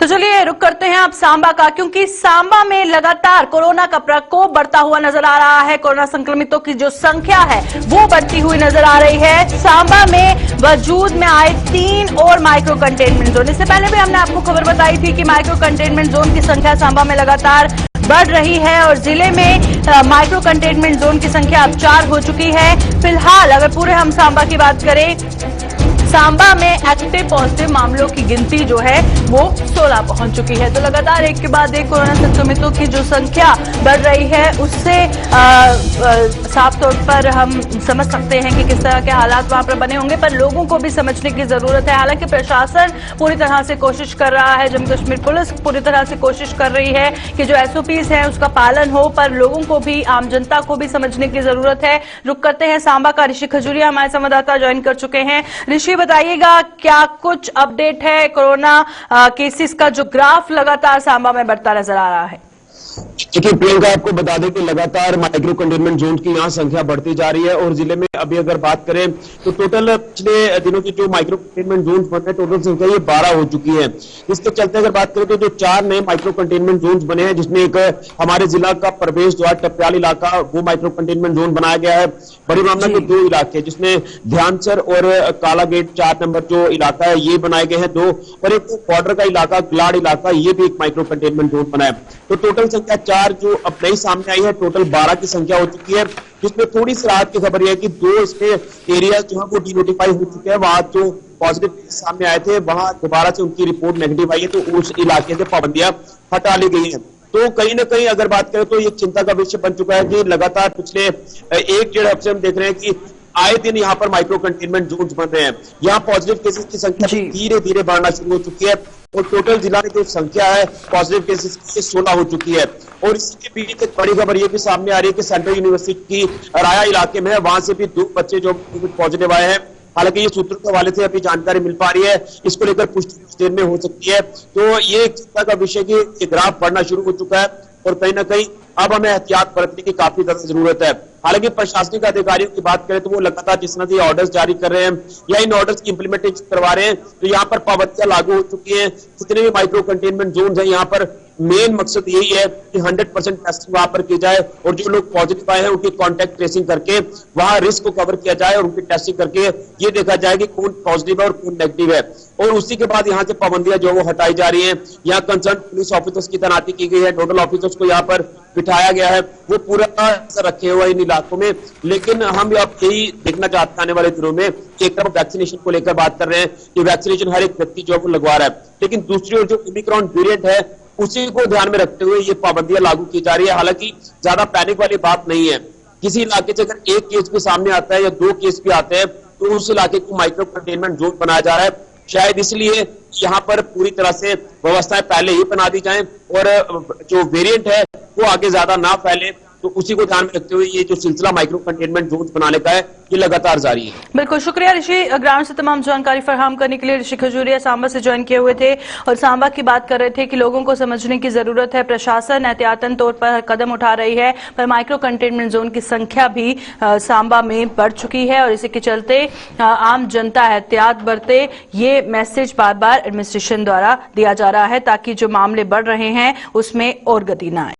तो चलिए रुक करते हैं अब सांबा का, क्योंकि सांबा में लगातार कोरोना का प्रकोप बढ़ता हुआ नजर आ रहा है। कोरोना संक्रमितों की जो संख्या है वो बढ़ती हुई नजर आ रही है। सांबा में वजूद में आए 3 और माइक्रो कंटेनमेंट जोन। इससे पहले भी हमने आपको खबर बताई थी कि माइक्रो कंटेनमेंट जोन की संख्या सांबा में लगातार बढ़ रही है और जिले में माइक्रो कंटेनमेंट जोन की संख्या अब 4 हो चुकी है। फिलहाल अगर पूरे हम सांबा की बात करें, सांबा में एक्टिव पॉजिटिव मामलों की गिनती जो है वो 16 पहुंच चुकी है। तो लगातार एक के बाद एक कोरोना संक्रमितों की जो संख्या बढ़ रही है उससे साफ तौर पर हम समझ सकते हैं कि किस तरह के हालात वहां पर बने होंगे, पर लोगों को भी समझने की जरूरत है। हालांकि प्रशासन पूरी तरह से कोशिश कर रहा है, जम्मू कश्मीर पुलिस पूरी तरह से कोशिश कर रही है कि जो SOPs है उसका पालन हो, पर लोगों को भी, आम जनता को भी समझने की जरूरत है। रुक करते हैं सांबा का। ऋषि खजूरिया हमारे संवाददाता ज्वाइन कर चुके हैं। ऋषि, बताइएगा क्या कुछ अपडेट है? कोरोना केसेस का जो ग्राफ लगातार सांबा में बढ़ता नजर आ रहा है। देखिए प्रियंका, आपको बता दें कि लगातार माइक्रो कंटेनमेंट जोन की यहाँ संख्या बढ़ती जा रही है और जिले में अभी अगर बात करें तो टोटल पिछले दिनों की जो माइक्रो कंटेनमेंट जोन बने हैं टोटल संख्या ये 12 हो चुकी है। इसके चलते अगर बात करें तो जो 4 नए माइक्रो कंटेनमेंट जोन बने हैं, जिसमें एक हमारे जिला का प्रवेश द्वार टप्याल इलाका वो माइक्रो कंटेनमेंट जोन बनाया गया है। बड़ी मामला के 2 इलाके जिसमें ध्यानसर और काला गेट 4 नंबर जो इलाका है ये बनाए गए हैं 2, और एक बॉर्डर का इलाका ग्लाड इलाका ये भी एक माइक्रो कंटेनमेंट जोन बना है। तो टोटल संख्या 4 जो अब नई सामने आई है, टोटल 12 की संख्या हो चुकी है। जिसमें थोड़ी सी राहत की खबर यह है कि 2 इसके एरिया जो है वो डिनोटिफाई हो चुके हैं। वहां जो पॉजिटिव सामने आए थे वहां दोबारा से उनकी रिपोर्ट नेगेटिव आई है, तो उस इलाके से पाबंदियां हटा ली गई हैं। तो कहीं ना कहीं अगर बात करें तो ये चिंता का विषय बन चुका है कि लगातार पिछले 1-1.5 हफ्ते हम देख रहे हैं कि आए दिन यहाँ पर माइक्रो कंटेनमेंट जोन बन रहे हैं। यहाँ पॉजिटिव केसेस की संख्या धीरे धीरे बढ़ना शुरू हो चुकी है और टोटल जिला में जो संख्या है पॉजिटिव केसेस की 16 हो चुकी है। और इसके बीच एक बड़ी खबर ये भी सामने आ रही है कि सेंट्रल यूनिवर्सिटी की राया इलाके में है, वहां से भी 2 बच्चे जो पॉजिटिव आए हैं। हालांकि ये सूत्रों के हवाले से अभी जानकारी मिल पा रही है, इसको लेकर पुष्टि कुछ देर में हो सकती है। तो ये एक चिंता का विषय कि ग्राफ बढ़ना शुरू हो चुका है और कहीं ना कहीं अब हमें एहतियात बरतने की काफी ज्यादा जरूरत है। हालांकि प्रशासनिक अधिकारियों की बात करें तो वो लगातार जिस तरह से ऑर्डर्स जारी कर रहे हैं या इन ऑर्डर्स की इंप्लीमेंटेशन करवा रहे हैं, तो यहाँ पर पाबंदियां लागू हो चुकी हैं। जितने भी माइक्रो कंटेनमेंट जोन है यहाँ पर मेन मकसद यही है कि 100% टेस्टिंग वहां पर की जाए और जो लोग पॉजिटिव आए हैं उनकी कॉन्टेक्ट ट्रेसिंग करके वहां रिस्क को कवर किया जाए और उनकी टेस्टिंग करके ये देखा जाए कि कौन पॉजिटिव है और कौन नेगेटिव है। और उसी के बाद यहाँ से पाबंदियां जो वो हटाई जा रही हैं। यहाँ कंसर्न पुलिस ऑफिसर्स की तैनाती की गई है, नोडल ऑफिसर्स को यहाँ पर बिठाया गया है, वो पूरा रखे हुए इन इलाकों में। लेकिन हम अब यही देखना चाहते हैं आने वाले दिनों में, एक तरफ वैक्सीनेशन को लेकर बात कर रहे हैं कि वैक्सीनेशन हर एक व्यक्ति जो है वो लगवा रहा है, लेकिन दूसरी ओर जो ओमिक्रॉन वेरिएंट है उसी को ध्यान में रखते हुए ये पाबंदियां लागू की जा रही है। हालांकि ज्यादा पैनिक वाली बात नहीं है। किसी इलाके से अगर 1 केस भी सामने आता है या 2 केस भी आते हैं तो उस इलाके को माइक्रो कंटेनमेंट जोन बनाया जा रहा है। शायद इसलिए यहाँ पर पूरी तरह से व्यवस्थाएं पहले ही बना दी जाएं और जो वेरिएंट है वो आगे ज्यादा ना फैले, तो उसी को ध्यान में रखते हुए ये जो सिलसिला माइक्रो कंटेनमेंट जोन बनाने का है ये लगातार जारी है। बिल्कुल शुक्रिया ऋषि, ग्राउंड से तमाम जानकारी फराहम करने के लिए। ऋषि खजूरिया सांबा से ज्वाइन किए हुए थे और सांबा की बात कर रहे थे कि लोगों को समझने की जरूरत है। प्रशासन एहतियातन तौर पर कदम उठा रही है, पर माइक्रो कंटेनमेंट जोन की संख्या भी सांबा में बढ़ चुकी है और इसी के चलते आम जनता एहतियात बरते, ये मैसेज बार बार एडमिनिस्ट्रेशन द्वारा दिया जा रहा है ताकि जो मामले बढ़ रहे हैं उसमें और गति न आए।